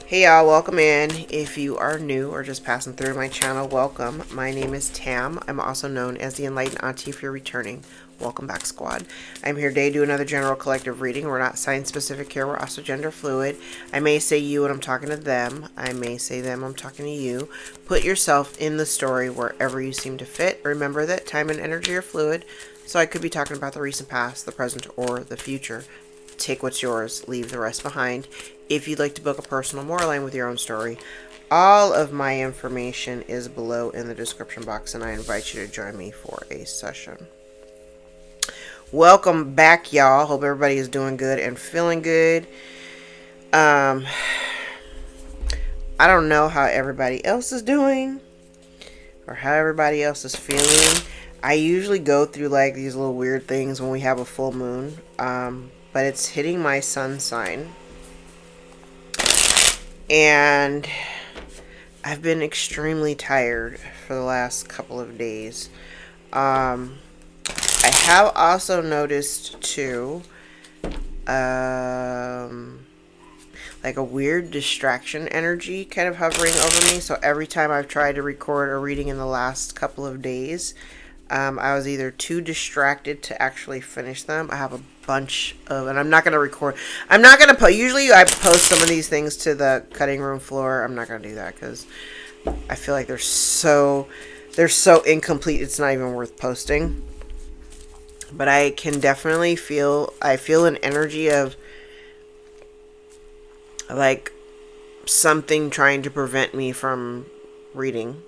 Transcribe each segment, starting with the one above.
Hey y'all, welcome in. If you are new or just passing through my channel, welcome. My name is Tam. I'm also known as the Enlightened Auntie if you're returning. Welcome back, squad. I'm here today to do another general collective reading. We're not sign specific here, we're also gender fluid. I may say you when I'm talking to them. I may say them, I'm talking to you. Put yourself in the story wherever you seem to fit. Remember that time and energy are fluid, so I could be talking about the recent past, the present, or the future. Take what's yours, leave the rest behind. If you'd like to book a personal more line with your own story, all of my information is below in the description box, and I invite you to join me for a session. Welcome back, y'all. Hope everybody is doing good and feeling good. I don't know how everybody else is doing or how everybody else is feeling. I usually go through like these little weird things when we have a full moon. But it's hitting my sun sign. And I've been extremely tired for the last couple of days. I have also noticed too, like a weird distraction energy kind of hovering over me. So every time I've tried to record a reading in the last couple of days, I was either too distracted to actually finish them. I have a bunch of, and I'm not going to record. I'm not going to put, usually I post some of these things to the cutting room floor. I'm not going to do that because I feel like they're so incomplete. It's not even worth posting. But I can definitely feel an energy of like something trying to prevent me from reading.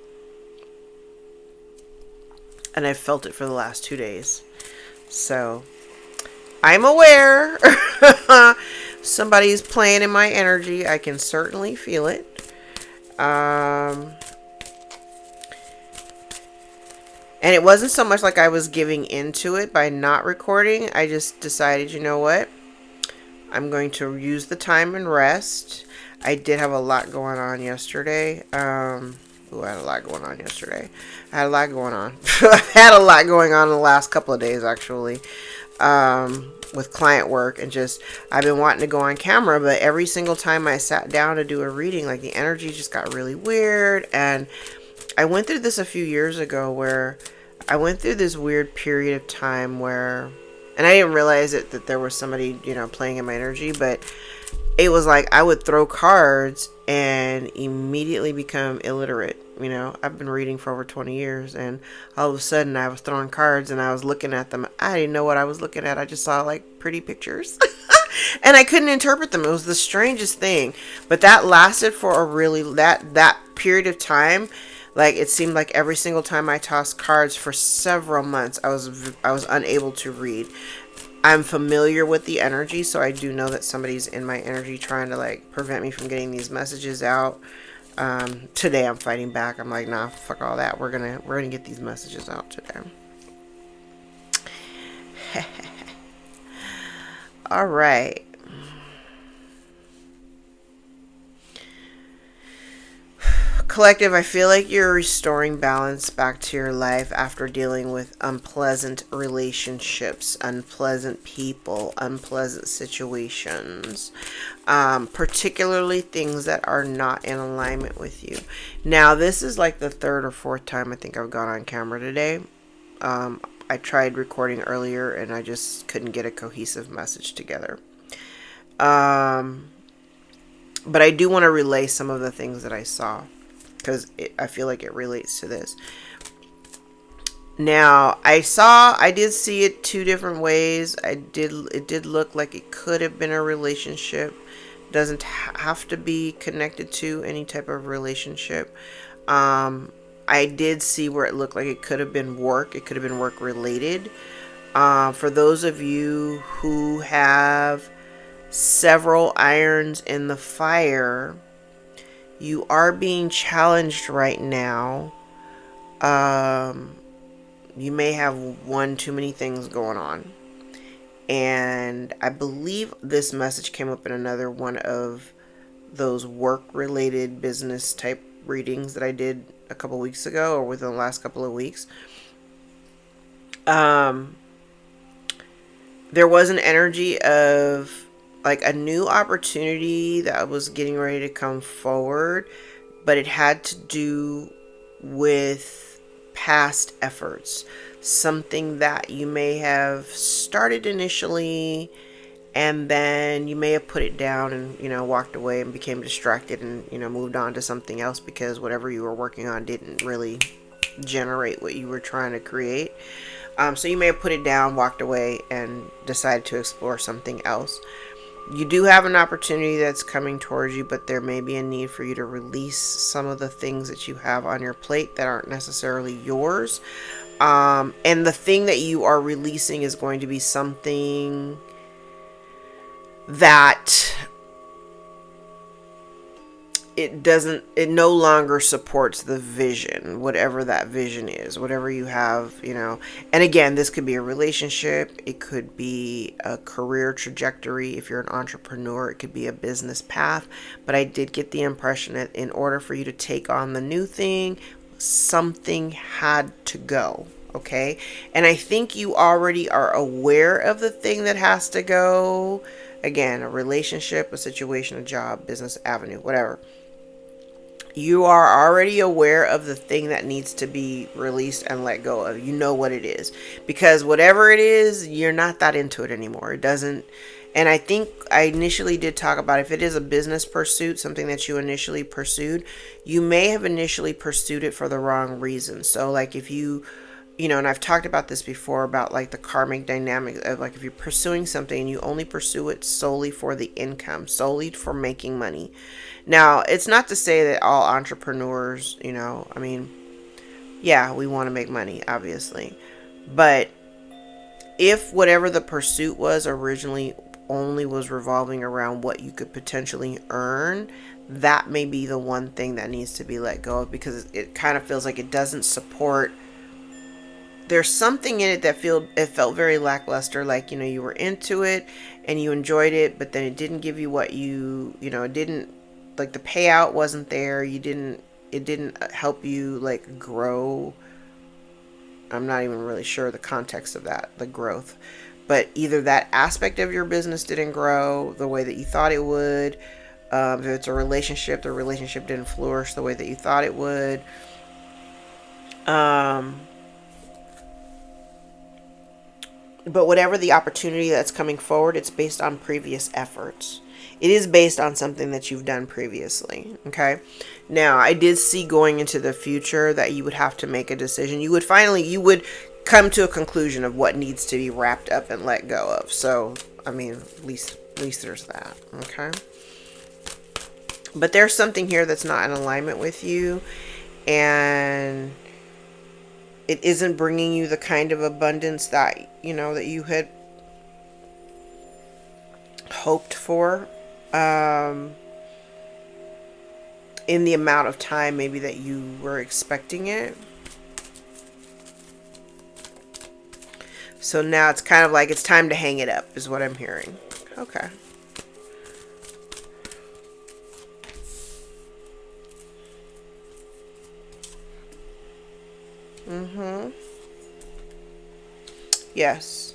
And I've felt it for the last 2 days. So, I'm aware. Somebody's playing in my energy. I can certainly feel it. And it wasn't so much like I was giving into it by not recording. I just decided, you know what? I'm going to use the time and rest. I did have a lot going on yesterday. I had a lot going on yesterday. I had a lot going on. I've had a lot going on in the last couple of days, actually, with client work. And just, I've been wanting to go on camera, but every single time I sat down to do a reading, like the energy just got really weird. And I went through this a few years ago where I went through this weird period of time where, and I didn't realize it, that there was somebody, playing in my energy, but it was like I would throw cards and immediately become illiterate. I've been reading for over 20 years, and all of a sudden I was throwing cards and I was looking at them. I didn't know what I was looking at. I just saw like pretty pictures and I couldn't interpret them. It was the strangest thing, but that lasted for a really, that period of time. Like it seemed like every single time I tossed cards for several months, I was unable to read. I'm familiar with the energy, so I do know that somebody's in my energy trying to like prevent me from getting these messages out. Today I'm fighting back. I'm like, nah, fuck all that. We're gonna get these messages out today. All right. Collective, I feel like you're restoring balance back to your life after dealing with unpleasant relationships, unpleasant people, unpleasant situations, particularly things that are not in alignment with you. Now, this is like the third or fourth time I think I've gone on camera today. I tried recording earlier and I just couldn't get a cohesive message together. But I do want to relay some of the things that I saw, because I feel like it relates to this. Now, I did see it two different ways. It did look like it could have been a relationship. Doesn't have to be connected to any type of relationship. I did see where it looked like it could have been work. It could have been work related. For those of you who have several irons in the fire, you are being challenged right now. You may have one too many things going on. And I believe this message came up in another one of those work-related business type readings that I did a couple weeks ago, or within the last couple of weeks. There was an energy of like a new opportunity that was getting ready to come forward, but it had to do with past efforts. Something that you may have started initially, and then you may have put it down and, walked away and became distracted and, moved on to something else because whatever you were working on didn't really generate what you were trying to create. So you may have put it down, walked away, and decided to explore something else. You do have an opportunity that's coming towards you, but there may be a need for you to release some of the things that you have on your plate that aren't necessarily yours. And the thing that you are releasing is going to be something that it no longer supports the vision, whatever that vision is, whatever you have, and again, this could be a relationship, it could be a career trajectory. If you're an entrepreneur, it could be a business path. But I did get the impression that in order for you to take on the new thing, something had to go. Okay. And I think you already are aware of the thing that has to go. Again, a relationship, a situation, a job, business avenue, whatever. You are already aware of the thing that needs to be released and let go of. You know what it is. Because whatever it is, you're not that into it anymore. It doesn't. And I think I initially did talk about if it is a business pursuit, something that you initially pursued, you may have initially pursued it for the wrong reason. So like if you, and I've talked about this before about like the karmic dynamic of like if you're pursuing something and you only pursue it solely for the income, solely for making money. Now, it's not to say that all entrepreneurs, yeah, we want to make money, obviously. But if whatever the pursuit was originally only was revolving around what you could potentially earn, that may be the one thing that needs to be let go of, because it kind of feels like it doesn't support. There's something in it that it felt very lackluster, like, you were into it and you enjoyed it, but then it didn't give you what it didn't, like the payout wasn't there. It didn't help you like grow. I'm not even really sure the context of that, the growth, but either that aspect of your business didn't grow the way that you thought it would. If it's a relationship, the relationship didn't flourish the way that you thought it would. But whatever the opportunity that's coming forward, it's based on previous efforts. It is based on something that you've done previously. Okay. Now, I did see going into the future that you would have to make a decision. You would come to a conclusion of what needs to be wrapped up and let go of. So, at least there's that. Okay. But there's something here that's not in alignment with you, and it isn't bringing you the kind of abundance that that you had hoped for, in the amount of time maybe that you were expecting it. So now it's kind of like it's time to hang it up, is what I'm hearing. Okay. Yes.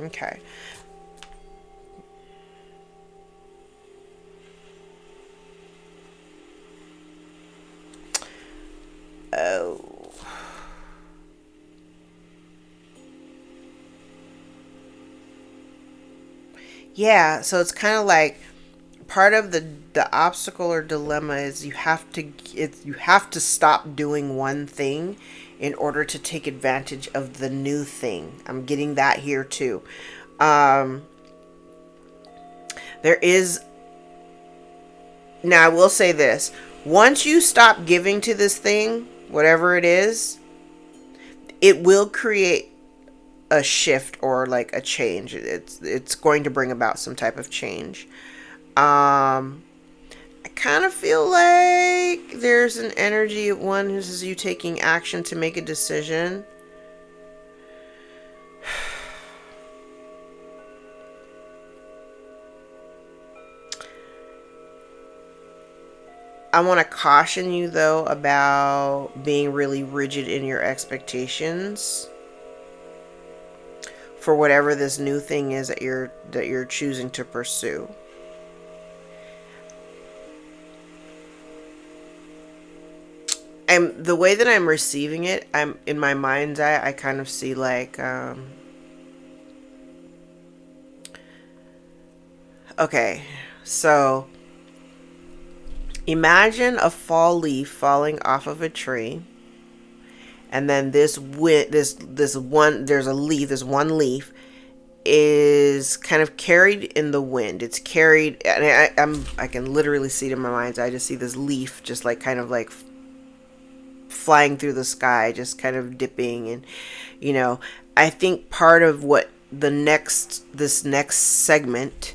Okay. Oh. Yeah, so it's kind of like part of the obstacle or dilemma is you have to stop doing one thing in order to take advantage of the new thing. I'm getting that here too. There is, now I will say this, once you stop giving to this thing, whatever it is, it will create a shift or like a change. It's going to bring about some type of change. I kind of feel like there's an energy of one who says you taking action to make a decision. I want to caution you though about being really rigid in your expectations for whatever this new thing is that you're choosing to pursue. And the way that I'm receiving it, I'm in my mind's eye, I kind of see like okay, so imagine a fall leaf falling off of a tree, and then this one, there's a leaf, this one leaf is kind of carried in the wind. It's carried, and I can literally see it in my mind's eye. I just see this leaf just like kind of like flying through the sky, just kind of dipping. And I think part of what this next segment,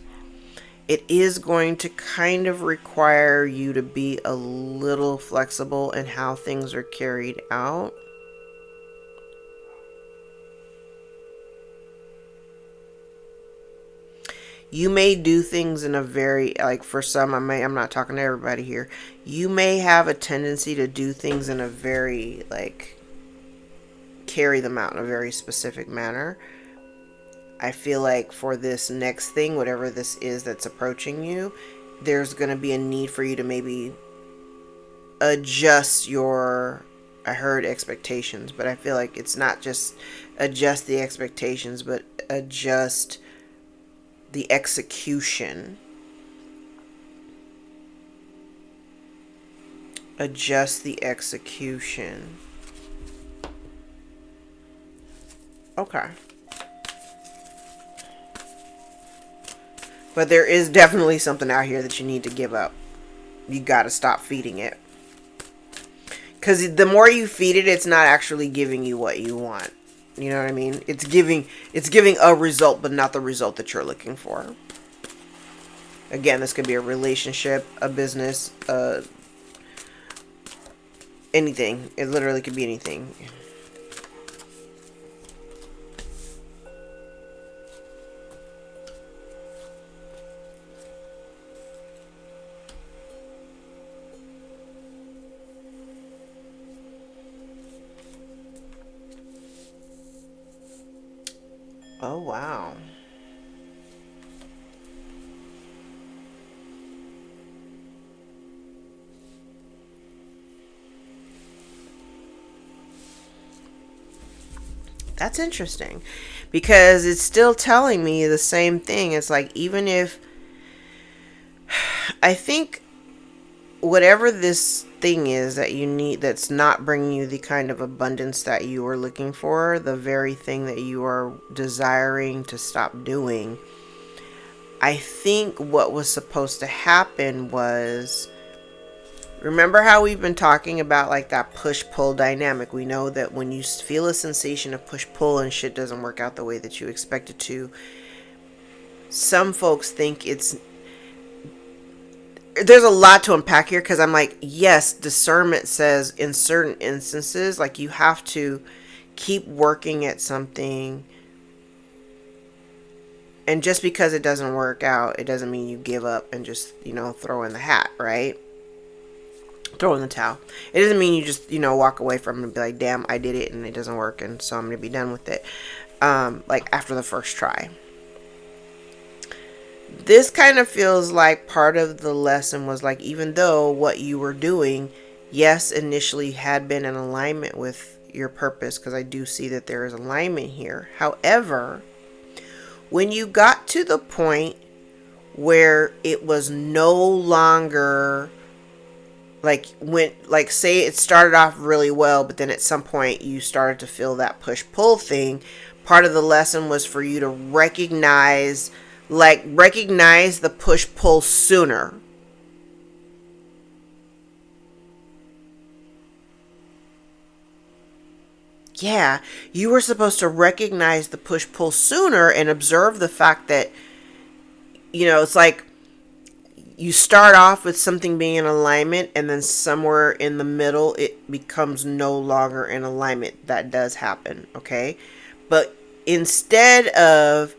it is going to kind of require you to be a little flexible in how things are carried out. You may do things in a very, like for some, I'm not talking to everybody here. You may have a tendency to do things in a very, like, carry them out in a very specific manner. I feel like for this next thing, whatever this is that's approaching you, there's going to be a need for you to maybe adjust your, I heard expectations, but I feel like it's not just adjust the expectations, but adjust the execution. Adjust the execution. Okay. But there is definitely something out here that you need to give up. You got to stop feeding it. Because the more you feed it, it's not actually giving you what you want. You know what I mean? It's giving a result, but not the result that you're looking for. Again, this could be a relationship, a business, anything. It literally could be anything. Oh, wow. That's interesting, because it's still telling me the same thing. It's like, even if, I think whatever this thing is that you need, that's not bringing you the kind of abundance that you are looking for, the very thing that you are desiring to stop doing, I think what was supposed to happen was, remember how we've been talking about like that push-pull dynamic? We know that when you feel a sensation of push-pull and shit doesn't work out the way that you expect it to, some folks think it's, there's a lot to unpack here, because I'm like, yes, discernment says in certain instances, like, you have to keep working at something, and just because it doesn't work out, it doesn't mean you give up and just, throw in the hat, right? Throw in the towel. It doesn't mean you just, walk away from it and be like, damn, I did it and it doesn't work, and so I'm going to be done with it. Like after the first try. This kind of feels like part of the lesson was like, even though what you were doing, yes, initially had been in alignment with your purpose, because I do see that there is alignment here. However, when you got to the point where it was no longer like, say it started off really well, but then at some point you started to feel that push-pull thing, part of the lesson was for you to recognize the push-pull sooner. Yeah, you were supposed to recognize the push-pull sooner and observe the fact that, it's like you start off with something being in alignment, and then somewhere in the middle it becomes no longer in alignment. That does happen, okay? But instead of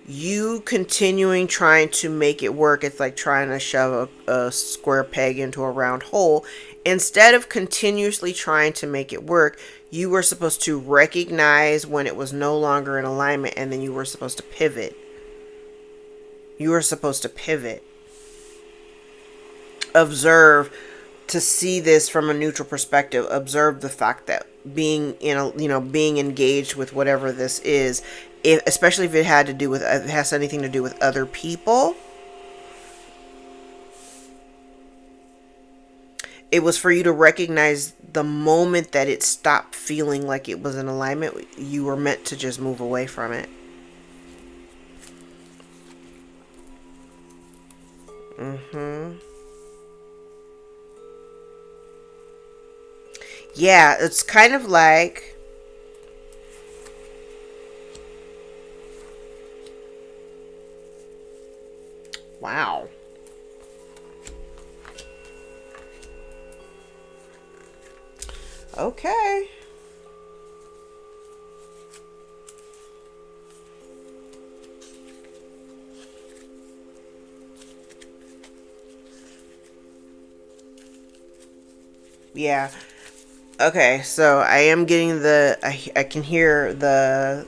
you continuing trying to make it work. It's like trying to shove a square peg into a round hole. Instead of continuously trying to make it work, you were supposed to recognize when it was no longer in alignment, and then you were supposed to pivot. You were supposed to pivot. Observe, to see this from a neutral perspective. Observe the fact that being in a, being engaged with whatever this is, especially if it had to do with, it has anything to do with other people, it was for you to recognize the moment that it stopped feeling like it was in alignment, you were meant to just move away from it. Yeah, it's kind of like, wow. Okay. Yeah. Okay, so I am getting I can hear the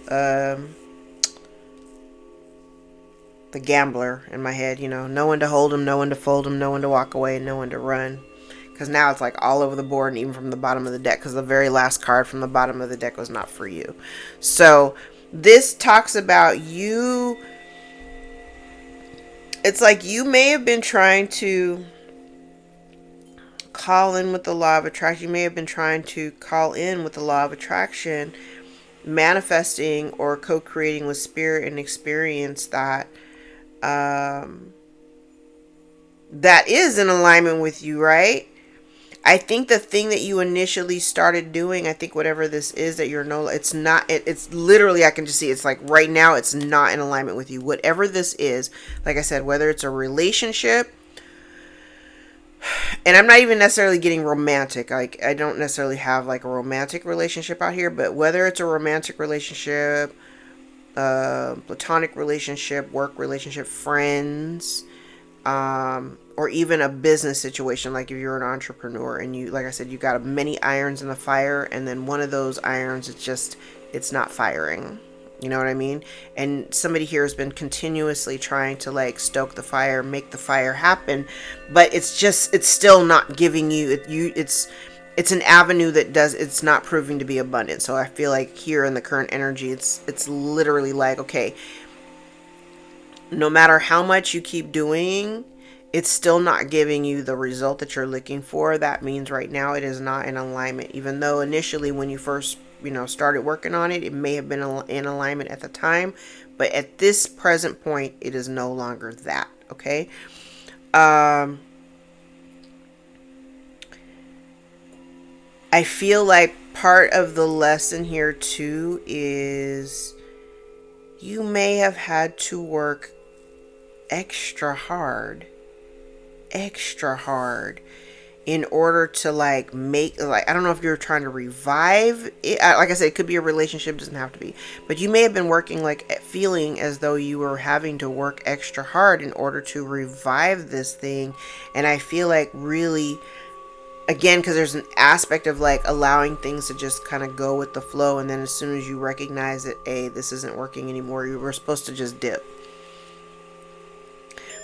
gambler in my head, no one to hold him, no one to fold him, no one to walk away, and no one to run. Because now it's like all over the board, and even from the bottom of the deck, because the very last card from the bottom of the deck was not for you. So this talks about you. It's like you may have been trying to call in with the law of attraction. You may have been trying to call in with the law of attraction, manifesting or co-creating with spirit and experience that that is in alignment with you, right? I think the thing that you initially started doing, I think whatever this is that you're it's not, it's literally, I can just see, it's like right now it's not in alignment with you. Whatever this is, like I said, whether it's a relationship, and I'm not even necessarily getting romantic. Like, I don't necessarily have like a romantic relationship out here, but whether it's a romantic relationship, platonic relationship, work relationship, friends, or even a business situation, like if you're an entrepreneur and you, like I said, you got many irons in the fire, and then one of those irons, it's not firing. You know what I mean? And somebody here has been continuously trying to like stoke the fire, make the fire happen, but it's still not giving you, it's an avenue that it's not proving to be abundant. So I feel like here in the current energy, it's literally like, okay, no matter how much you keep doing, it's still not giving you the result that you're looking for. That means right now it is not in alignment. Even though initially when you first, started working on it, it may have been in alignment at the time. But at this present point, it is no longer that. Okay? I feel like part of the lesson here too is you may have had to work extra hard in order to like make, like, I don't know if you're trying to revive it. Like I said, it could be a relationship, doesn't have to be, but you may have been working, like feeling as though you were having to work extra hard in order to revive this thing. And I feel like really, again, because there's an aspect of like allowing things to just kind of go with the flow, and then as soon as you recognize that, hey, this isn't working anymore, you were supposed to just dip.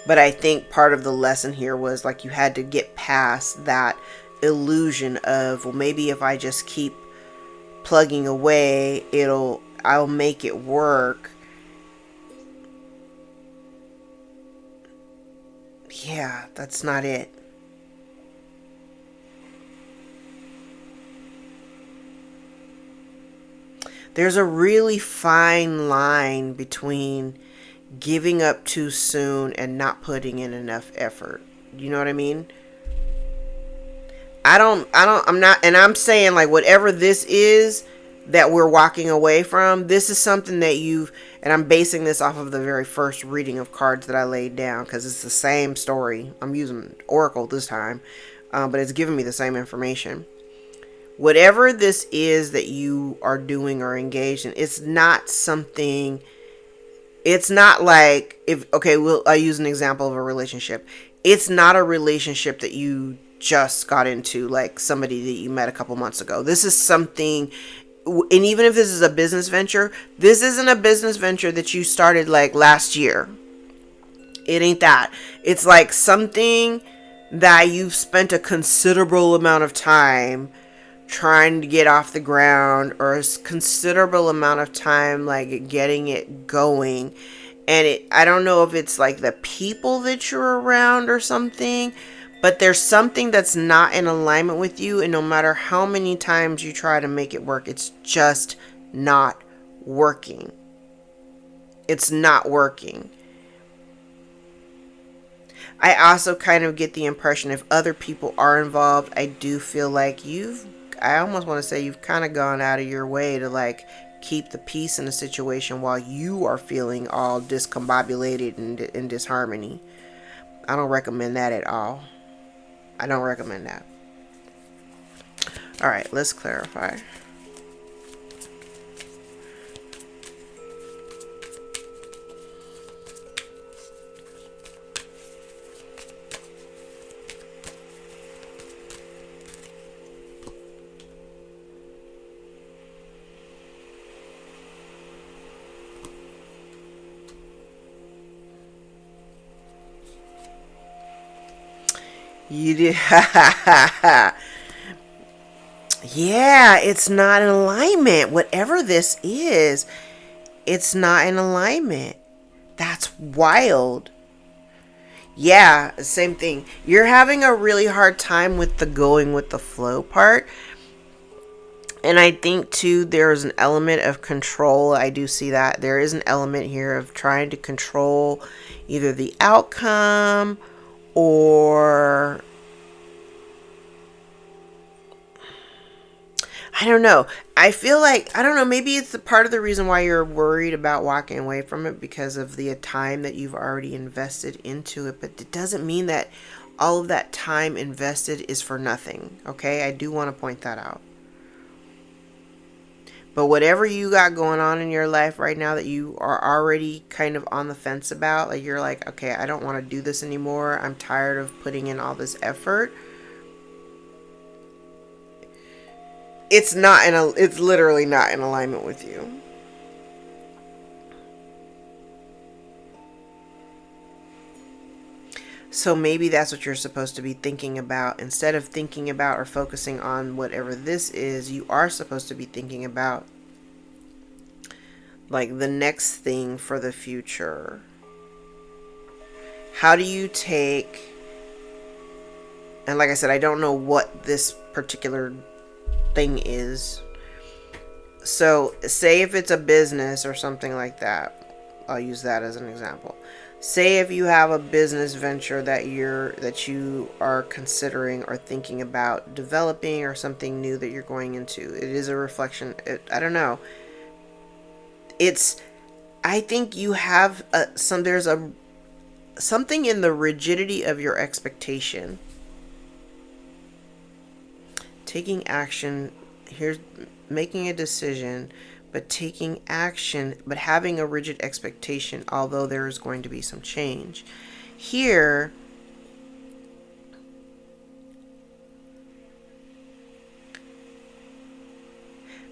But I think part of the lesson here was like you had to get past that illusion of, well, maybe if I just keep plugging away, I'll make it work. Yeah, that's not it. There's a really fine line between giving up too soon and not putting in enough effort. You know what I mean? I'm not, and I'm saying like whatever this is that we're walking away from, this is something that and I'm basing this off of the very first reading of cards that I laid down, because it's the same story. I'm using Oracle this time, but it's giving me the same information. Whatever this is that you are doing or engaged in, it's not something, It's not like, if, okay, I use an example of a relationship. It's not a relationship that you just got into, like somebody that you met a couple months ago. This is something, and even if this is a business venture, this isn't a business venture that you started like last year. It ain't that. It's like something that you've spent a considerable amount of time trying to get off the ground, or a considerable amount of time like getting it going. And I don't know if it's like the people that you're around or something, but there's something that's not in alignment with you, and no matter how many times you try to make it work, it's just not working. It's not working. I also kind of get the impression if other people are involved, I do feel like I almost want to say you've kind of gone out of your way to like keep the peace in the situation while you are feeling all discombobulated and in disharmony. I don't recommend that at all. I don't recommend that. All right, let's clarify. You did. Yeah, it's not in alignment. Whatever this is, it's not in alignment. That's wild. Yeah, same thing. You're having a really hard time with the going with the flow part. And I think too, there's an element of control. I do see that. There is an element here of trying to control either the outcome or I don't know. I feel like, I don't know, maybe it's the part of the reason why you're worried about walking away from it because of the time that you've already invested into it. But it doesn't mean that all of that time invested is for nothing. Okay? I do want to point that out. But whatever you got going on in your life right now that you are already kind of on the fence about, like you're like, okay, I don't want to do this anymore. I'm tired of putting in all this effort. It's literally not in alignment with you. So maybe that's what you're supposed to be thinking about. Instead of thinking about or focusing on whatever this is, you are supposed to be thinking about like the next thing for the future. How do you take, and like I said, I don't know what this particular thing is. So say if it's a business or something like that, I'll use that as an example. Say if you have a business venture that you are considering or thinking about developing, or something new that you're going into. It is a reflection. I don't know. I think you have there's something in the rigidity of your expectation. Taking action, here's making a decision, but taking action, but having a rigid expectation, although there is going to be some change. Here,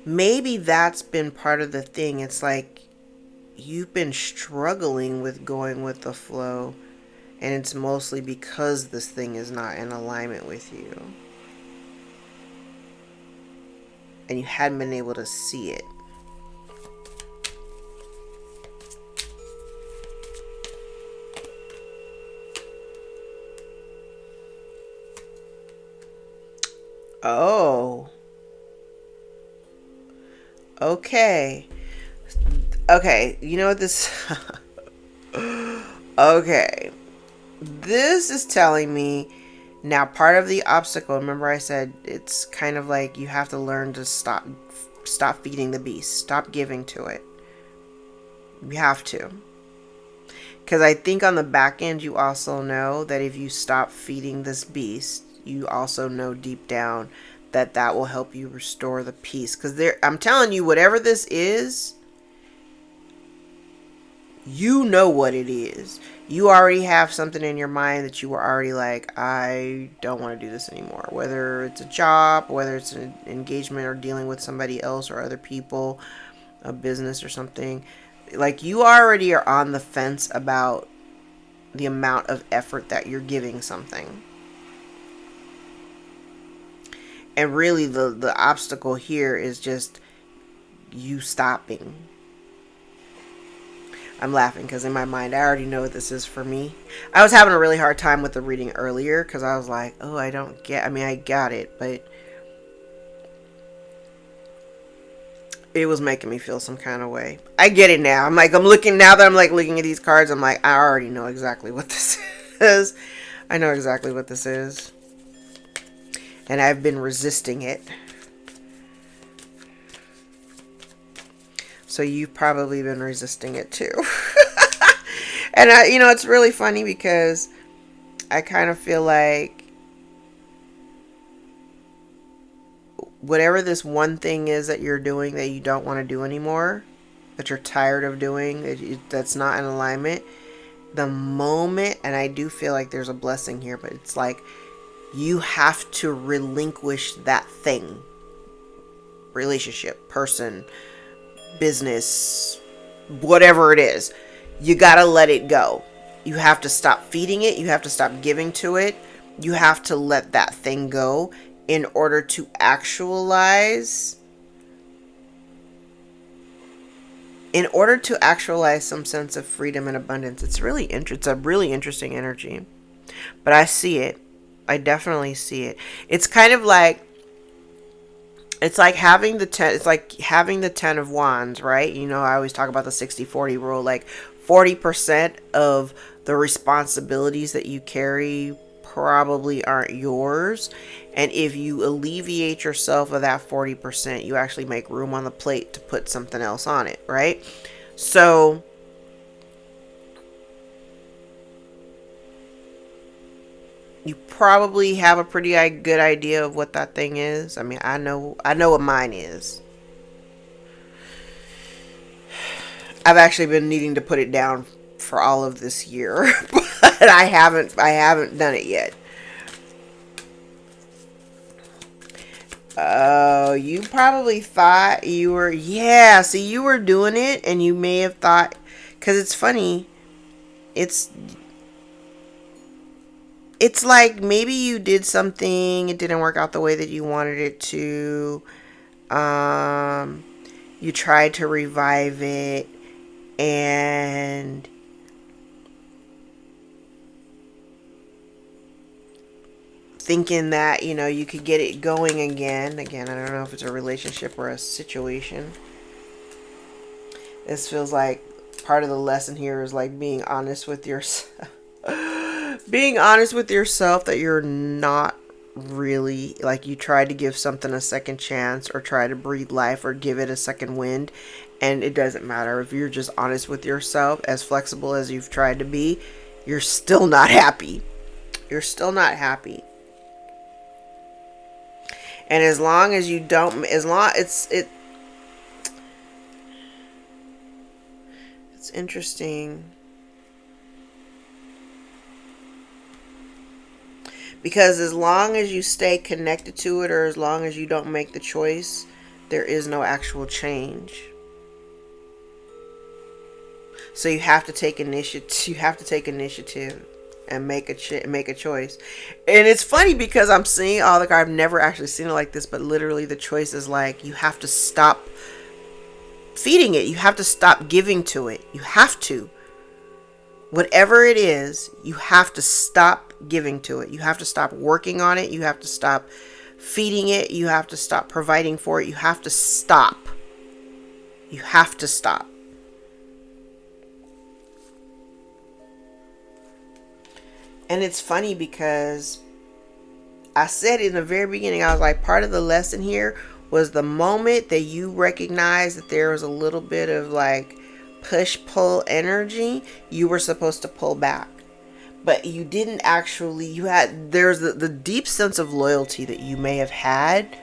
maybe that's been part of the thing. It's like you've been struggling with going with the flow, and it's mostly because this thing is not in alignment with you. And you hadn't been able to see it. Oh. Okay. Okay, you know what this... Okay. This is telling me... Now, part of the obstacle, remember I said it's kind of like you have to learn to stop feeding the beast. Stop giving to it. You have to. Because I think on the back end, you also know that if you stop feeding this beast, you also know deep down that will help you restore the peace. Because I'm telling you, whatever this is, You know what it is. You already have something in your mind that you were already like, I don't want to do this anymore. Whether it's a job, whether it's an engagement or dealing with somebody else or other people, a business or something. Like, you already are on the fence about the amount of effort that you're giving something. And really the obstacle here is just you stopping. I'm laughing because in my mind I already know what this is for me. I was having a really hard time with the reading earlier because I was like, oh, I don't get, I mean, I got it, but it was making me feel some kind of way. I get it now. I'm like, now that I'm like looking at these cards, I'm like, I already know exactly what this is. I know exactly what this is. And I've been resisting it. So you've probably been resisting it too. And it's really funny because I kind of feel like whatever this one thing is that you're doing that you don't want to do anymore, that you're tired of doing, that's not in alignment, the moment, and I do feel like there's a blessing here, but it's like you have to relinquish that thing. Relationship, person, business, whatever it is. You gotta let it go. You have to stop feeding it. You have to stop giving to it. You have to let that thing go in order to actualize some sense of freedom and abundance. It's a really interesting energy. But I see it. I definitely see it. It's kind of like, it's like having the 10 of wands, right? I always talk about the 60-40 rule. Like 40% of the responsibilities that you carry probably aren't yours. And if you alleviate yourself of that 40%, you actually make room on the plate to put something else on it, right? So you probably have a pretty good idea of what that thing is. I mean, I know what mine is. I've actually been needing to put it down for all of this year, but I haven't done it yet. Oh, you probably thought you were, see, you were doing it, and you may have thought, because it's funny, it's like maybe you did something, it didn't work out the way that you wanted it to. You tried to revive it, and thinking that, you could get it going again. Again, I don't know if it's a relationship or a situation. This feels like part of the lesson here is like being honest with yourself. Being honest with yourself that you're not really, like, you tried to give something a second chance or try to breathe life or give it a second wind, and it doesn't matter. If you're just honest with yourself, as flexible as you've tried to be, you're still not happy. You're still not happy. And as long as you don't, it's interesting. Because as long as you stay connected to it, or as long as you don't make the choice, there is no actual change. So you have to take initiative. You have to take initiative and make a choice. And it's funny because I'm seeing all the cards. I've never actually seen it like this, but literally the choice is like, you have to stop feeding it. You have to stop giving to it. You have to. Whatever it is, you have to stop giving to it. You have to stop working on it. You have to stop feeding it. You have to stop providing for it. You have to stop. You have to stop. And it's funny because I said in the very beginning, I was like, part of the lesson here was the moment that you recognize that there was a little bit of like push-pull energy, you were supposed to pull back. But you didn't actually, there's the deep sense of loyalty that you may have had.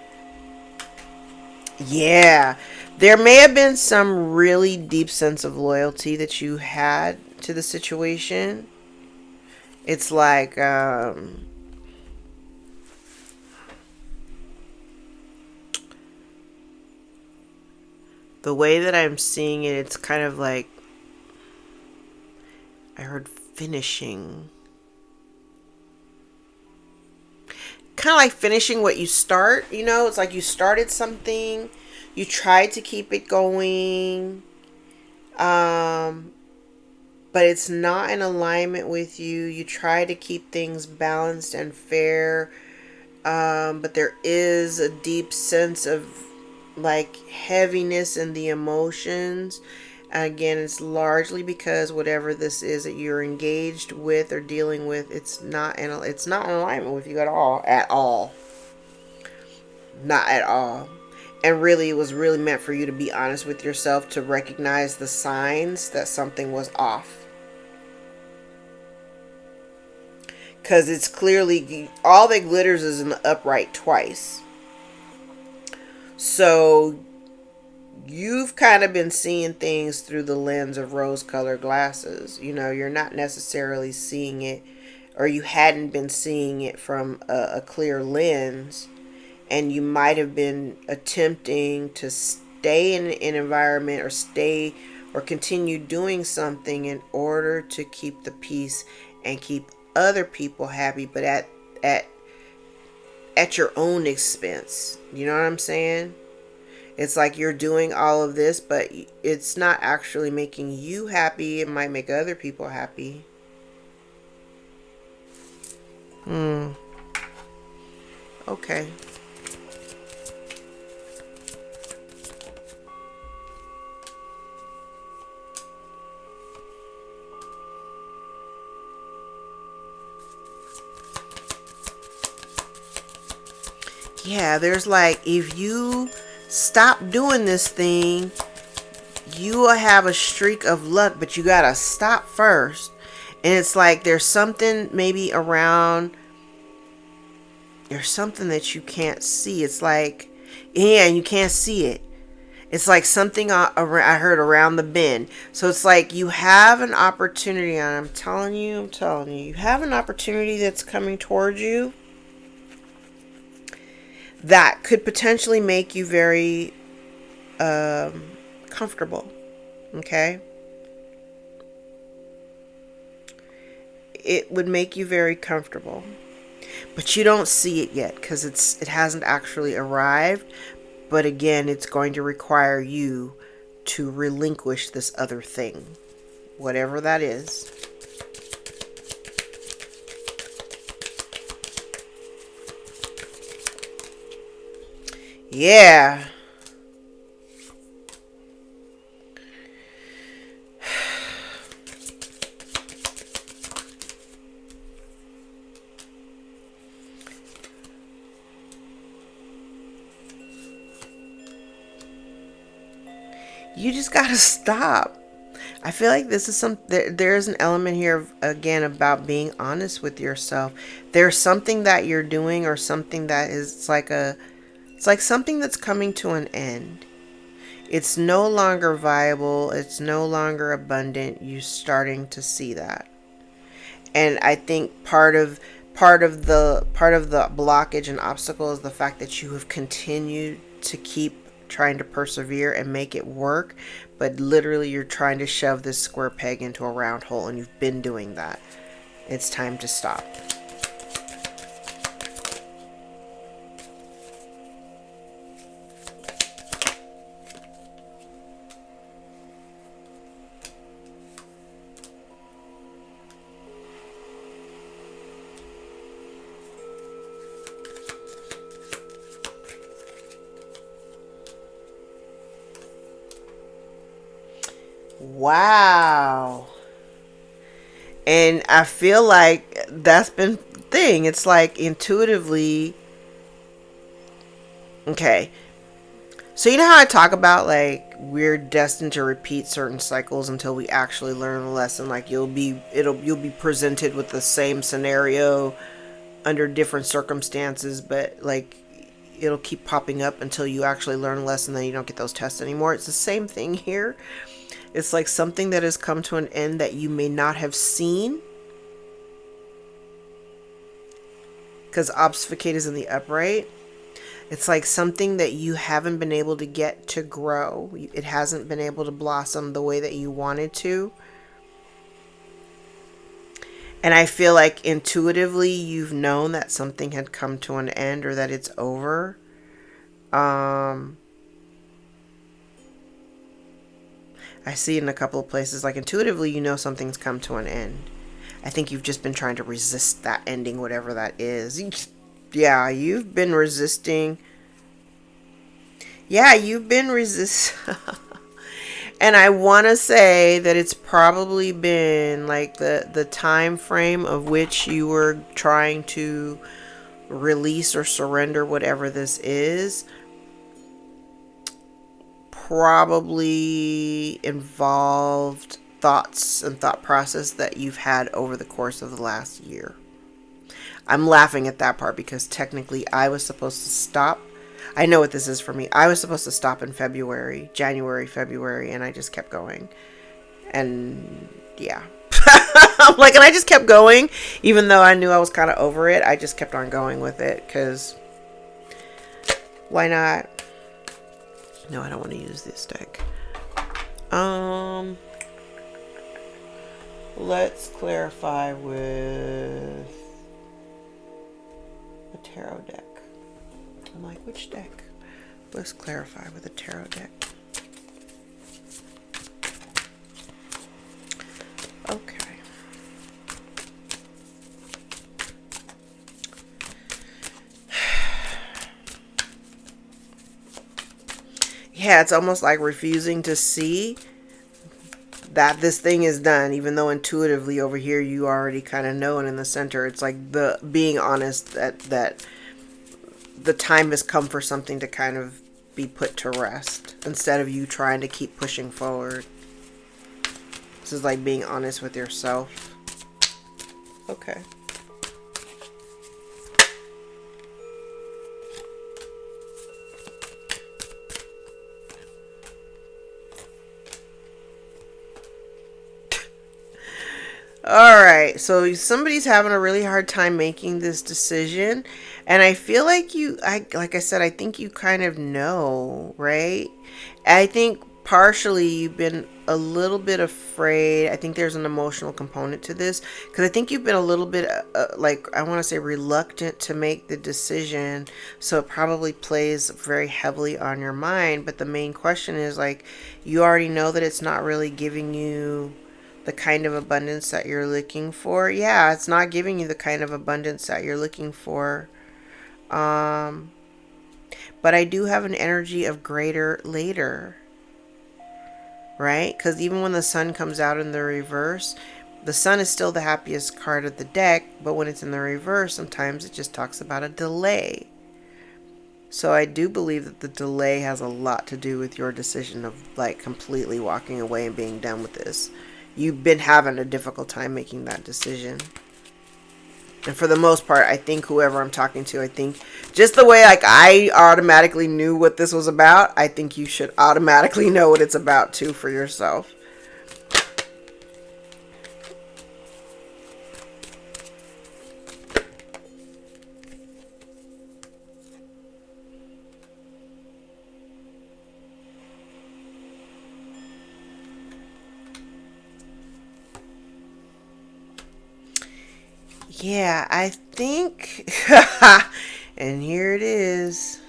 Yeah. There may have been some really deep sense of loyalty that you had to the situation. It's like, the way that I'm seeing it, it's kind of like, I heard finishing. Kind of like finishing what you start, you know? It's like you started something, you tried to keep it going, um, but it's not in alignment with you. You try to keep things balanced and fair, but there is a deep sense of like heaviness in the emotions. Again, it's largely because whatever this is that you're engaged with or dealing with, it's not in alignment with you at all, not at all. And really, it was really meant for you to be honest with yourself, to recognize the signs that something was off. Because it's clearly all that glitters is in the upright twice. So you've kind of been seeing things through the lens of rose colored glasses. You know, you're not necessarily seeing it, or you hadn't been seeing it from a clear lens. And you might have been attempting to stay in an environment or continue doing something in order to keep the peace and keep other people happy, but at at your own expense. You know what I'm saying? It's like you're doing all of this, but it's not actually making you happy. It might make other people happy. Hmm. Okay. Yeah, there's like, if you stop doing this thing, you will have a streak of luck, but you gotta stop first. And it's like there's something maybe around, there's something that you can't see. It's like, yeah, and you can't see it. It's like something I heard around the bend. So it's like you have an opportunity, and I'm telling you, you have an opportunity that's coming towards you that could potentially make you very comfortable. Okay? It would make you very comfortable. But you don't see it yet because it hasn't actually arrived. But again, it's going to require you to relinquish this other thing, whatever that is. Yeah. You just gotta stop. I feel like this is there's an element here again about being honest with yourself. There's something that you're doing, or something that is, it's like something that's coming to an end. It's no longer viable, it's no longer abundant. You starting to see that. And I think part of the blockage and obstacle is the fact that you have continued to keep trying to persevere and make it work, but literally you're trying to shove this square peg into a round hole, and you've been doing that. It's time to stop. Wow. And I feel like that's been the thing. It's like intuitively, okay. So you know how I talk about like we're destined to repeat certain cycles until we actually learn the lesson. Like you'll be presented with the same scenario under different circumstances, but like it'll keep popping up until you actually learn a lesson, then you don't get those tests anymore. It's the same thing here. It's like something that has come to an end that you may not have seen, because obfuscate is in the upright. It's like something that you haven't been able to get to grow. It hasn't been able to blossom the way that you wanted to. And I feel like intuitively you've known that something had come to an end or that it's over. I see it in a couple of places. Like intuitively you know something's come to an end. I think you've just been trying to resist that ending, whatever that is. Yeah, you've been resisting. Yeah, you've been resisting. And I want to say that it's probably been like the time frame of which you were trying to release or surrender whatever this is probably involved thoughts and thought process that you've had over the course of the last year. I'm laughing at that part because technically I was supposed to stop. I know what this is for me. I was supposed to stop in January, February, and I just kept going. And yeah. I'm like, and I just kept going, even though I knew I was kind of over it. I just kept on going with it because why not? No, I don't want to use this deck. Let's clarify with a tarot deck. I'm like, which deck? Let's clarify with a tarot deck. Okay. Yeah, it's almost like refusing to see that this thing is done, even though intuitively over here you already kind of know, and in the center it's like the being honest that the time has come for something to kind of be put to rest instead of you trying to keep pushing forward. This is like being honest with yourself. Okay. Alright, so somebody's having a really hard time making this decision. And I feel like like I said, I think you kind of know, right? I think partially you've been a little bit afraid. I think there's an emotional component to this. Because I think you've been a little bit, like, I want to say reluctant to make the decision. So it probably plays very heavily on your mind. But the main question is, like, you already know that it's not really giving you the kind of abundance that you're looking for. Yeah, it's not giving you the kind of abundance that you're looking for. But I do have an energy of greater later. Right? Because even when the sun comes out in the reverse, the sun is still the happiest card of the deck. But when it's in the reverse, sometimes it just talks about a delay. So I do believe that the delay has a lot to do with your decision of like completely walking away and being done with this. You've been having a difficult time making that decision. And for the most part, I think whoever I'm talking to, I think just the way like I automatically knew what this was about, I think you should automatically know what it's about too for yourself. Yeah, I think, and here it is.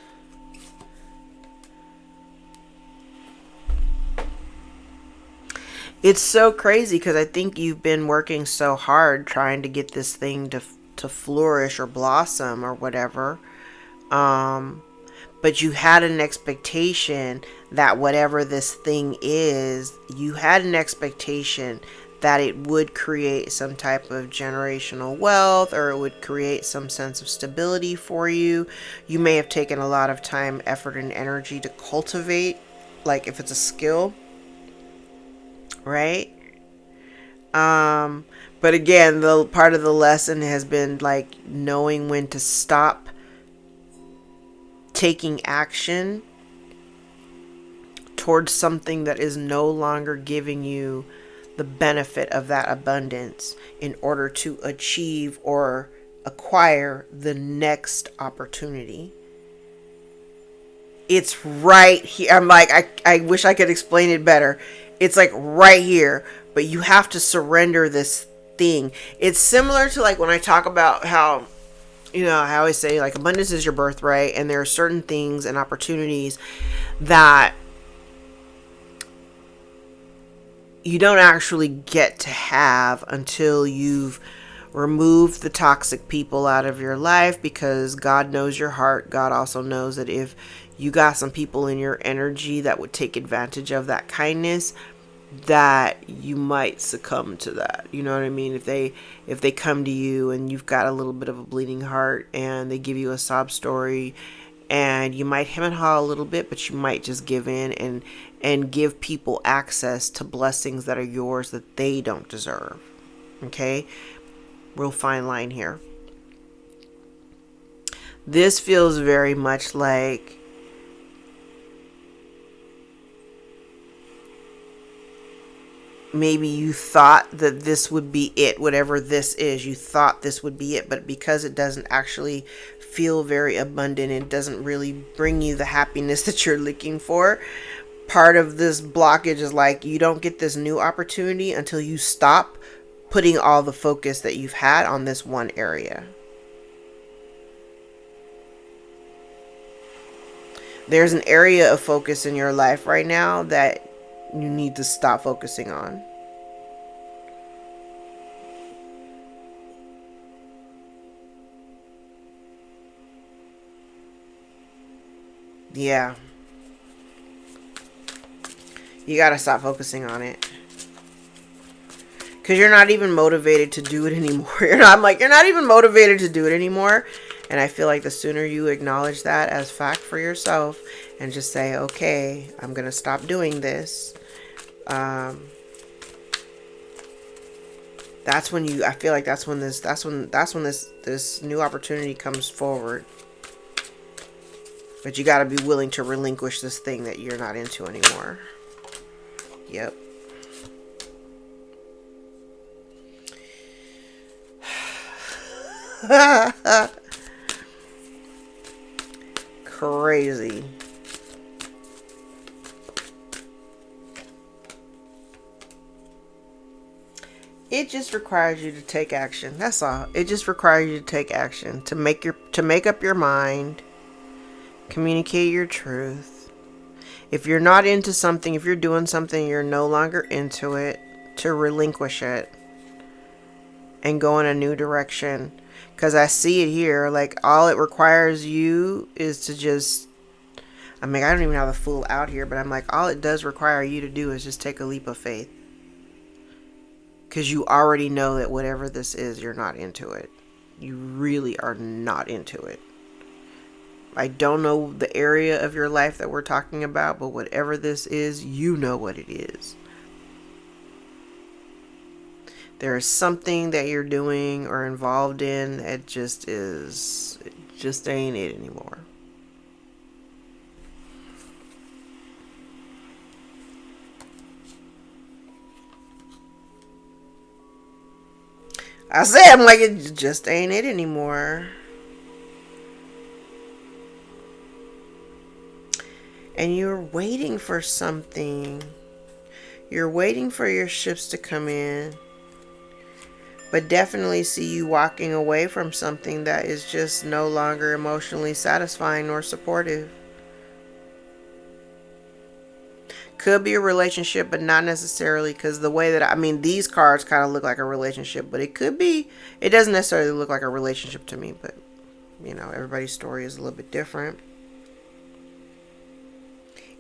It's so crazy because I think you've been working so hard trying to get this thing to flourish or blossom or whatever. But you had an expectation that whatever this thing is, you had an expectation that it would create some type of generational wealth, or it would create some sense of stability for you. You may have taken a lot of time, effort, and energy to cultivate, like if it's a skill, right? But again, the part of the lesson has been like knowing when to stop taking action towards something that is no longer giving you the benefit of that abundance in order to achieve or acquire the next opportunity. It's right here. I'm like, I wish I could explain it better. It's like right here, but you have to surrender this thing. It's similar to like when I talk about how, I always say like abundance is your birthright, and there are certain things and opportunities that you don't actually get to have until you've removed the toxic people out of your life, because God knows your heart. God also knows that if you got some people in your energy that would take advantage of that kindness, that you might succumb to that. You know what I mean? If they come to you and you've got a little bit of a bleeding heart and they give you a sob story, and you might hem and haw a little bit, but you might just give in and give people access to blessings that are yours that they don't deserve. Okay? Real fine line here. This feels very much like maybe you thought that this would be it, whatever this is. You thought this would be it, but because it doesn't actually feel very abundant, it doesn't really bring you the happiness that you're looking for. Part of this blockage is like you don't get this new opportunity until you stop putting all the focus that you've had on this one area. There's an area of focus in your life right now that you need to stop focusing on. Yeah. You gotta stop focusing on it. Because you're not even motivated to do it anymore. You're not even motivated to do it anymore. And I feel like the sooner you acknowledge that as fact for yourself and just say, okay, I'm going to stop doing this. That's when this new opportunity comes forward. But you got to be willing to relinquish this thing that you're not into anymore. Yep. Crazy. It just requires you to take action. That's all. It just requires you to take action, to make up your mind, communicate your truth. If you're not into something, if you're doing something you're no longer into it, to relinquish it and go in a new direction. Because I see it here, like all it requires you is to just, I don't even have the full out here, but I'm like, all it does require you to do is just take a leap of faith. Because you already know that whatever this is, you're not into it. You really are not into it. I don't know the area of your life that we're talking about, but whatever this is, you know what it is. There is something that you're doing or involved in. It just ain't it anymore. I said, I'm like, it just ain't it anymore. And you're waiting for something. You're waiting for your ships to come in. But definitely see you walking away from something that is just no longer emotionally satisfying or supportive. Could be a relationship, but not necessarily, because the way that these cards kind of look like a relationship, but it could be, it doesn't necessarily look like a relationship to me, but everybody's story is a little bit different.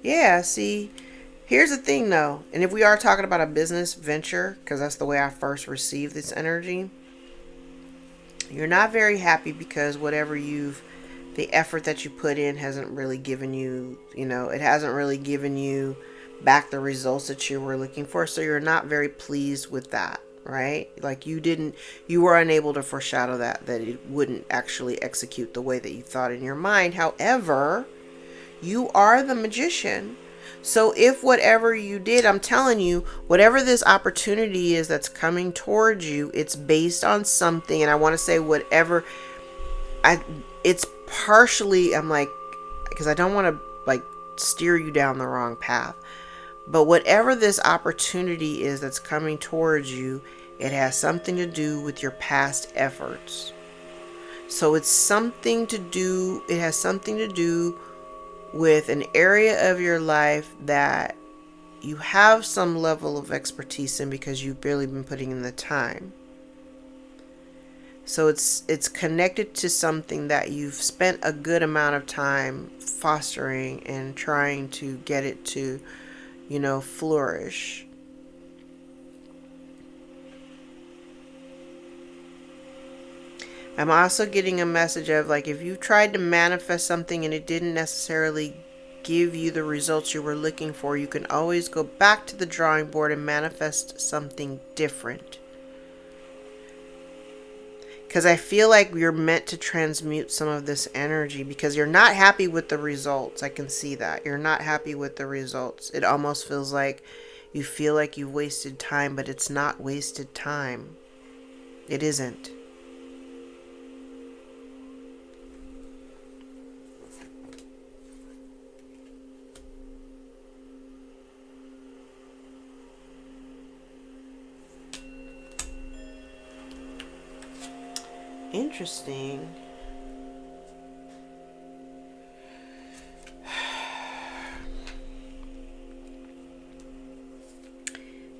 Yeah, see, here's the thing though, and if we are talking about a business venture, because that's the way I first received this energy, you're not very happy because the effort that you put in hasn't really given you, it hasn't really given you back the results that you were looking for. So you're not very pleased with that. right? Like you were unable to foreshadow that it wouldn't actually execute the way that you thought in your mind. However, you are the magician. So if whatever you did, I'm telling you, whatever this opportunity is that's coming towards you, it's based on something. And I want to say whatever, it's partially, I'm like, because I don't want to like steer you down the wrong path. But whatever this opportunity is that's coming towards you, it has something to do with your past efforts. So it has something to do with an area of your life that you have some level of expertise in because you've barely been putting in the time. So it's connected to something that you've spent a good amount of time fostering and trying to get it to, flourish. I'm also getting a message of like if you tried to manifest something and it didn't necessarily give you the results you were looking for, you can always go back to the drawing board and manifest something different. Because I feel like you're meant to transmute some of this energy because you're not happy with the results. I can see that. You're not happy with the results. It almost feels like you feel like you've wasted time, but it's not wasted time. It isn't. Interesting.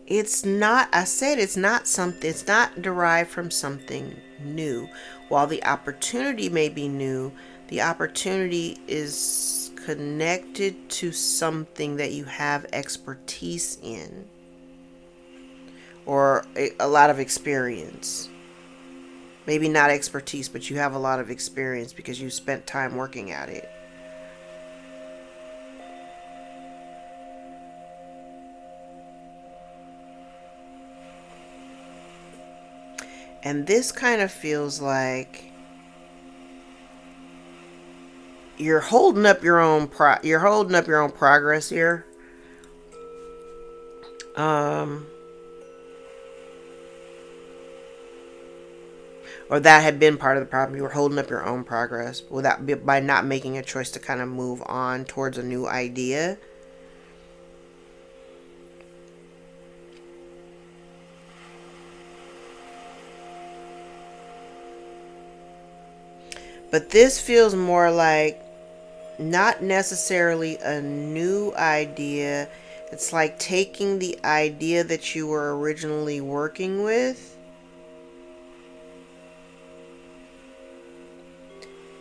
It's not, I said it's not something, it's not derived from something new. While the opportunity may be new, the opportunity is connected to something that you have expertise in or a lot of experience. Maybe not expertise, but you have a lot of experience because you spent time working at it. And this kind of feels like you're holding up your own progress here. Or that had been part of the problem. You were holding up your own progress by not making a choice to kind of move on towards a new idea. But this feels more like not necessarily a new idea. It's like taking the idea that you were originally working with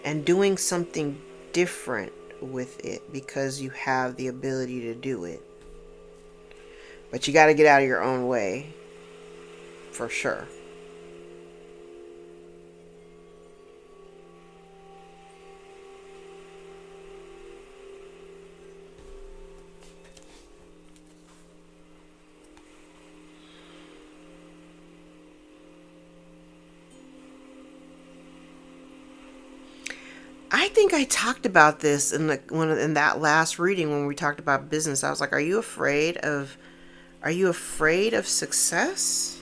and doing something different with it because you have the ability to do it. But you got to get out of your own way, for sure. I think I talked about this in that last reading when we talked about business. I was like, "Are you afraid of success?"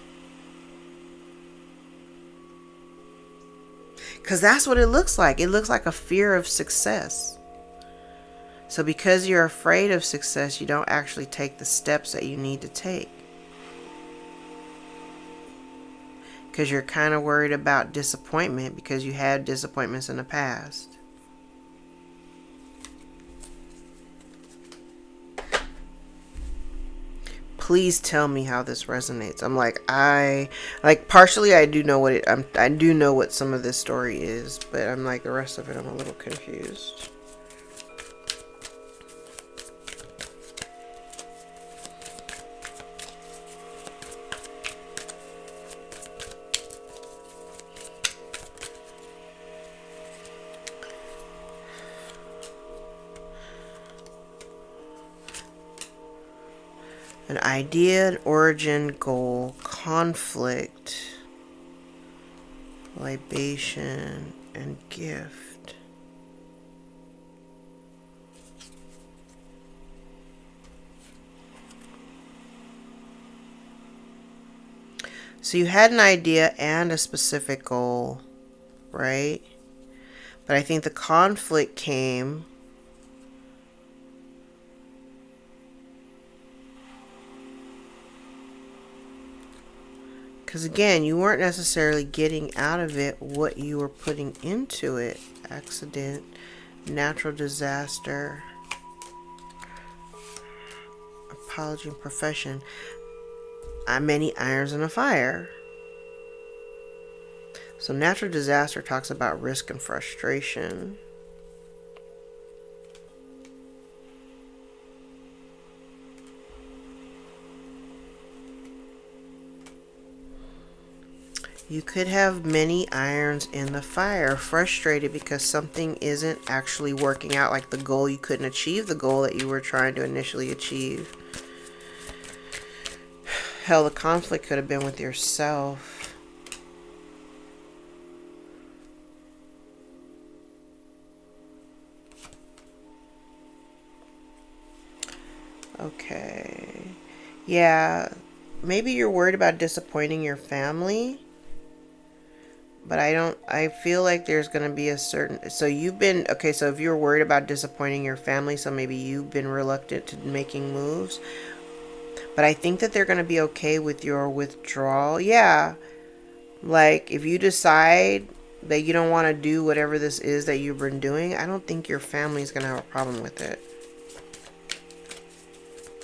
Because that's what it looks like. It looks like a fear of success. So because you're afraid of success, you don't actually take the steps that you need to take. Because you're kind of worried about disappointment because you had disappointments in the past. Please tell me how this resonates. I'm like, partially I do know I do know what some of this story is, but I'm like the rest of it I'm a little confused. An idea, an origin, goal, conflict, libation, and gift. So you had an idea and a specific goal, right? But I think the conflict came because, again, you weren't necessarily getting out of it what you were putting into it. Accident, natural disaster, apology, and profession. Many irons in a fire. So natural disaster talks about risk and frustration. You could have many irons in the fire, frustrated because something isn't actually working out, like the goal, you couldn't achieve the goal that you were trying to initially achieve. Hell, the conflict could have been with yourself. Okay. Yeah, maybe you're worried about disappointing your family. But I feel like there's going to be a certain, so you've been, okay, so if you're worried about disappointing your family, so maybe you've been reluctant to making moves. But I think that they're going to be okay with your withdrawal. Yeah. Like, if you decide that you don't want to do whatever this is that you've been doing, I don't think your family's going to have a problem with it.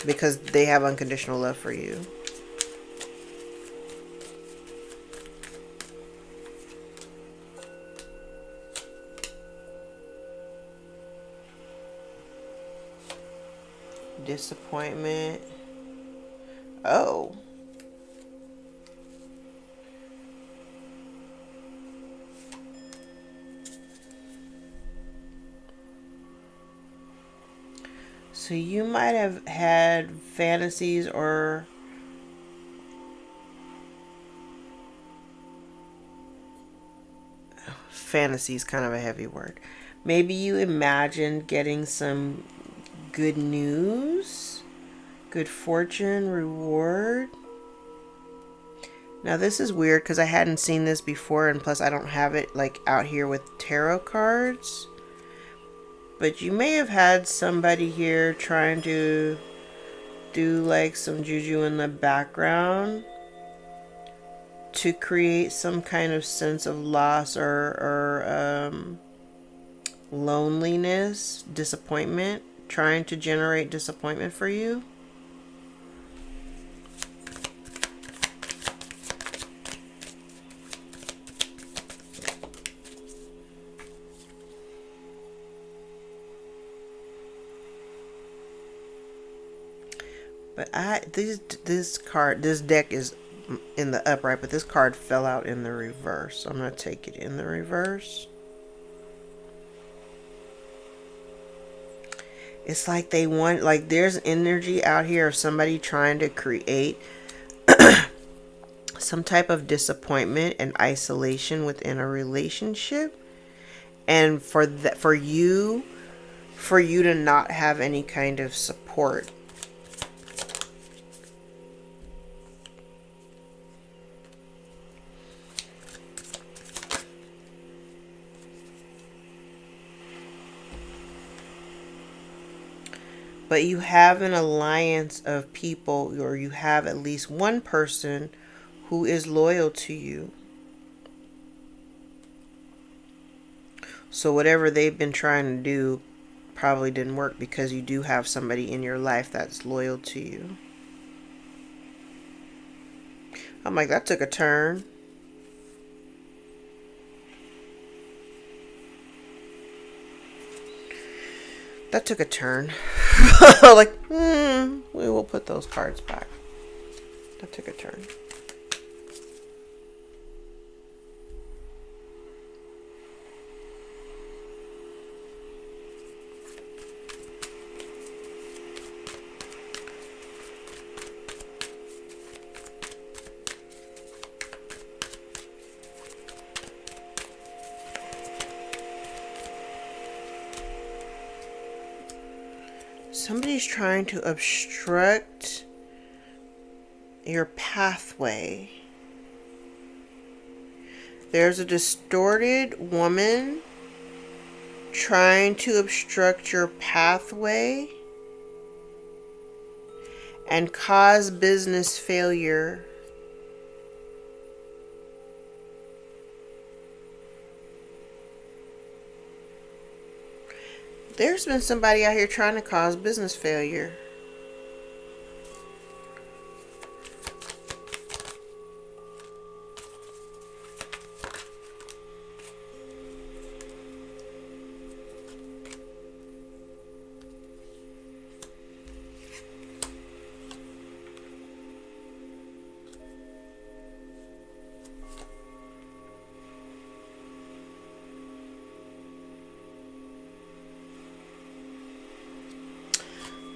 Because they have unconditional love for you. Disappointment. Oh. So you might have had fantasies or fantasy is kind of a heavy word. Maybe you imagined getting some good news, good fortune, reward. Now this is weird because I hadn't seen this before, and plus I don't have it like out here with tarot cards. But you may have had somebody here trying to do like some juju in the background to create some kind of sense of loss or loneliness, disappointment, trying to generate disappointment for you. But this deck is in the upright, but this card fell out in the reverse. So I'm going to take it in the reverse. It's like they want, like there's energy out here of somebody trying to create some type of disappointment and isolation within a relationship. And for you to not have any kind of support. But you have an alliance of people, or you have at least one person who is loyal to you. So whatever they've been trying to do probably didn't work, because you do have somebody in your life that's loyal to you. I'm like, that took a turn. That took a turn. Like, we will put those cards back. That took a turn. Somebody's trying to obstruct your pathway. There's a distorted woman trying to obstruct your pathway and cause business failure. There's been somebody out here trying to cause business failure.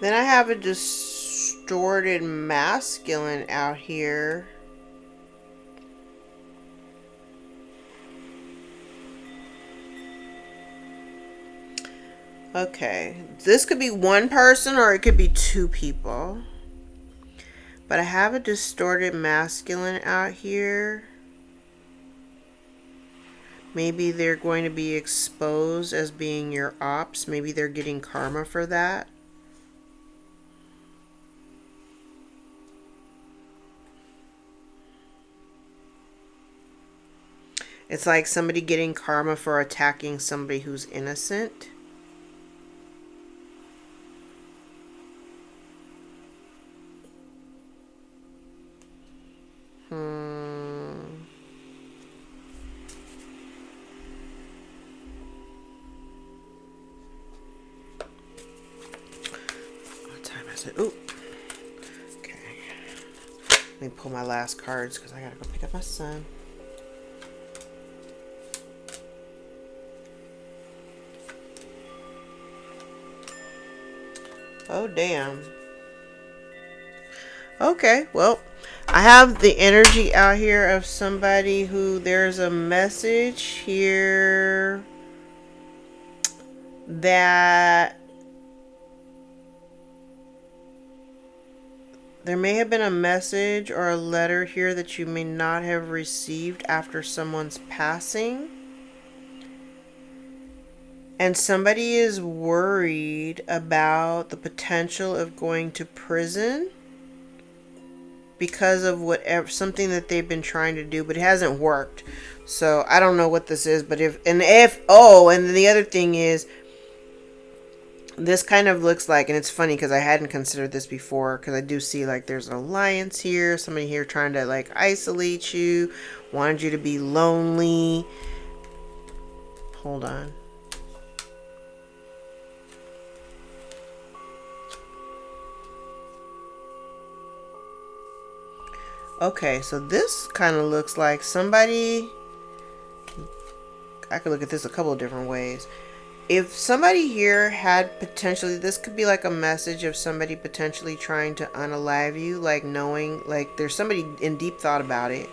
Then I have a distorted masculine out here. Okay, this could be one person or it could be two people. But I have a distorted masculine out here. Maybe they're going to be exposed as being your ops. Maybe they're getting karma for that. It's like somebody getting karma for attacking somebody who's innocent. What time is it? Ooh. Okay. Let me pull my last cards because I gotta go pick up my son. Oh, damn. Okay, well, I have the energy out here of somebody who there's a message here that there may have been a message or a letter here that you may not have received after someone's passing. And somebody is worried about the potential of going to prison because of whatever, something that they've been trying to do, but it hasn't worked. So I don't know what this is, but and the other thing is, this kind of looks like, and it's funny because I hadn't considered this before, because I do see like there's an alliance here, somebody here trying to like isolate you, wanted you to be lonely. Hold on. Okay, so this kind of looks like somebody, I could look at this a couple of different ways. If somebody here had potentially, this could be like a message of somebody potentially trying to unalive you, like knowing, like there's somebody in deep thought about it.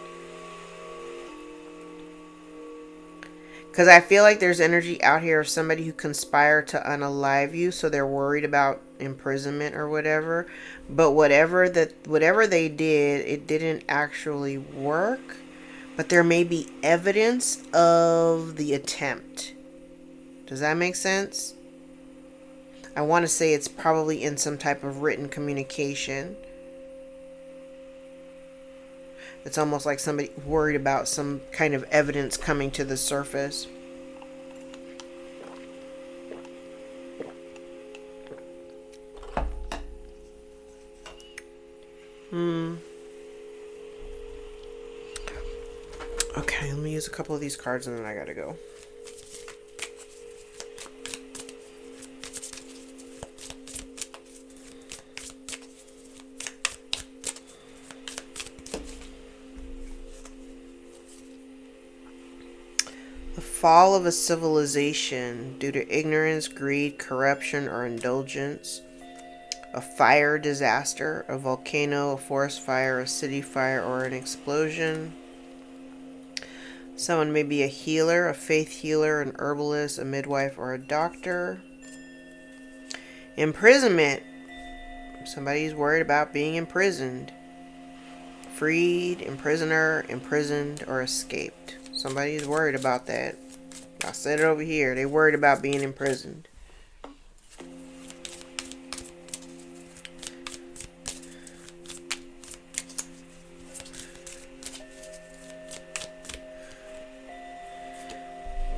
Because I feel like there's energy out here of somebody who conspired to unalive you, so they're worried about imprisonment or whatever. But whatever they did, it didn't actually work. But there may be evidence of the attempt. Does that make sense? I want to say it's probably in some type of written communication. It's almost like somebody worried about some kind of evidence coming to the surface. Okay, let me use a couple of these cards and then I gotta go. The fall of a civilization due to ignorance, greed, corruption, or indulgence. A fire disaster, a volcano, a forest fire, a city fire, or an explosion. Someone may be a healer, a faith healer, an herbalist, a midwife, or a doctor. Imprisonment Somebody's worried about being imprisoned. Freed, imprisoner, imprisoned, or escaped. Somebody's worried about that. I said it over here. They worried about being imprisoned.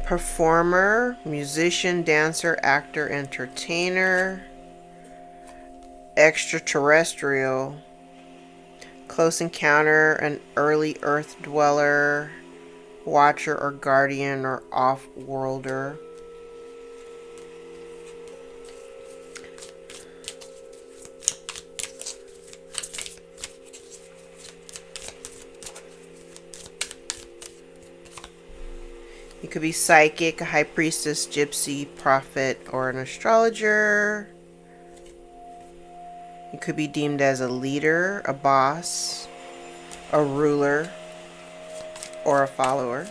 Performer, musician, dancer, actor, entertainer. Extraterrestrial. Close encounter, an early earth dweller, watcher or guardian or off-worlder. You could be psychic, a high priestess, gypsy, prophet, or an astrologer. You could be deemed as a leader, a boss, a ruler, or a follower.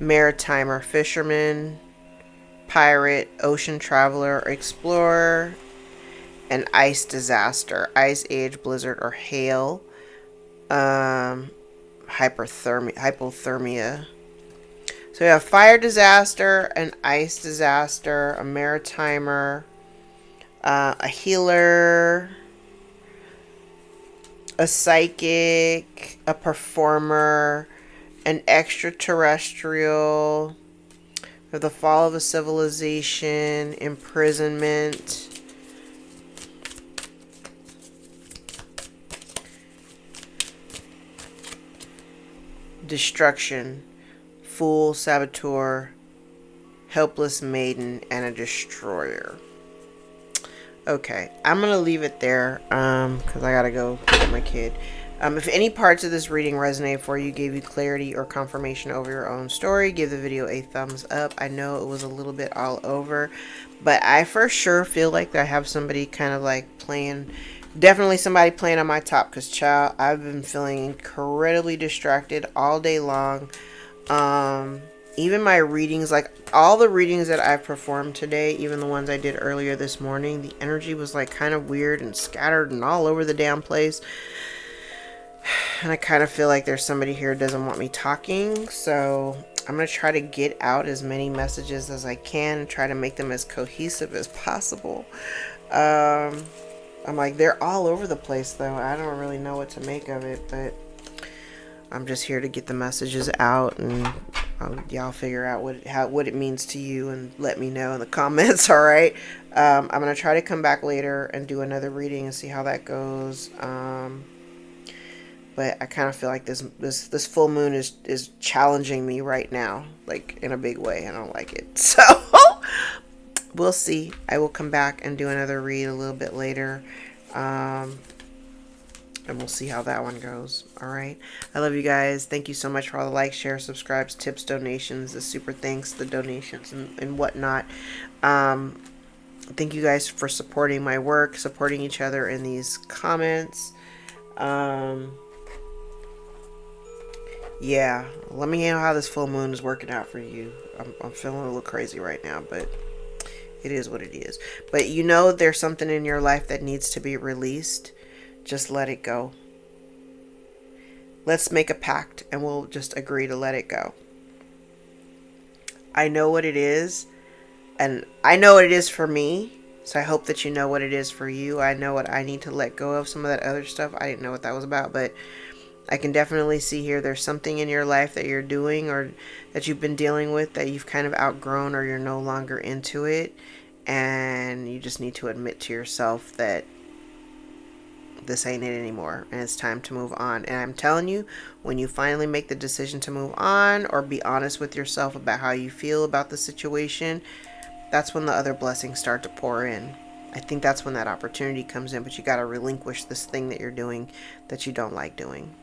Maritimer, fisherman, pirate, ocean traveler, explorer. An ice disaster, ice age, blizzard, or hail. Hypothermia. So we have fire disaster, an ice disaster, a maritimer, a healer, a psychic, a performer, an extraterrestrial, the fall of a civilization, imprisonment, destruction, fool, saboteur, helpless maiden, and a destroyer. Okay, I'm gonna leave it there because I gotta go get my kid. If any parts of this reading resonate for you, gave you clarity or confirmation over your own story, give the video a thumbs up. I know it was a little bit all over, but I for sure feel like I have somebody kind of like playing, definitely somebody playing on my top, because child, I've been feeling incredibly distracted all day long. Even my readings, like all the readings that I've performed today, even the ones I did earlier this morning, the energy was like kind of weird and scattered and all over the damn place. And I kind of feel like there's somebody here who doesn't want me talking. So I'm going to try to get out as many messages as I can and try to make them as cohesive as possible. I'm like, they're all over the place though. I don't really know what to make of it, but I'm just here to get the messages out, and y'all figure out what it means to you and let me know in the comments. All right. I'm going to try to come back later and do another reading and see how that goes. But I kind of feel like this full moon is challenging me right now, like in a big way. I don't like it. So we'll see. I will come back and do another read a little bit later. And we'll see how that one goes. All right. I love you guys. Thank you so much for all the likes, shares, subscribes, tips, donations, the super thanks, the donations, and whatnot. Thank you guys for supporting my work, supporting each other in these comments. Yeah, let me know how this full moon is working out for you. I'm feeling a little crazy right now, but it is what it is. But you know there's something in your life that needs to be released. Just let it go. Let's make a pact and we'll just agree to let it go. I know what it is, and I know what it is for me. So I hope that you know what it is for you. I know what I need to let go of. Some of that other stuff, I didn't know what that was about, but I can definitely see here there's something in your life that you're doing or that you've been dealing with that you've kind of outgrown, or you're no longer into it, and you just need to admit to yourself that this ain't it anymore and it's time to move on. And I'm telling you, when you finally make the decision to move on or be honest with yourself about how you feel about the situation, that's when the other blessings start to pour in. I think that's when that opportunity comes in, but you got to relinquish this thing that you're doing that you don't like doing.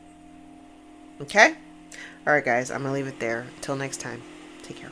Okay? All right, guys, I'm going to leave it there. Until next time, take care.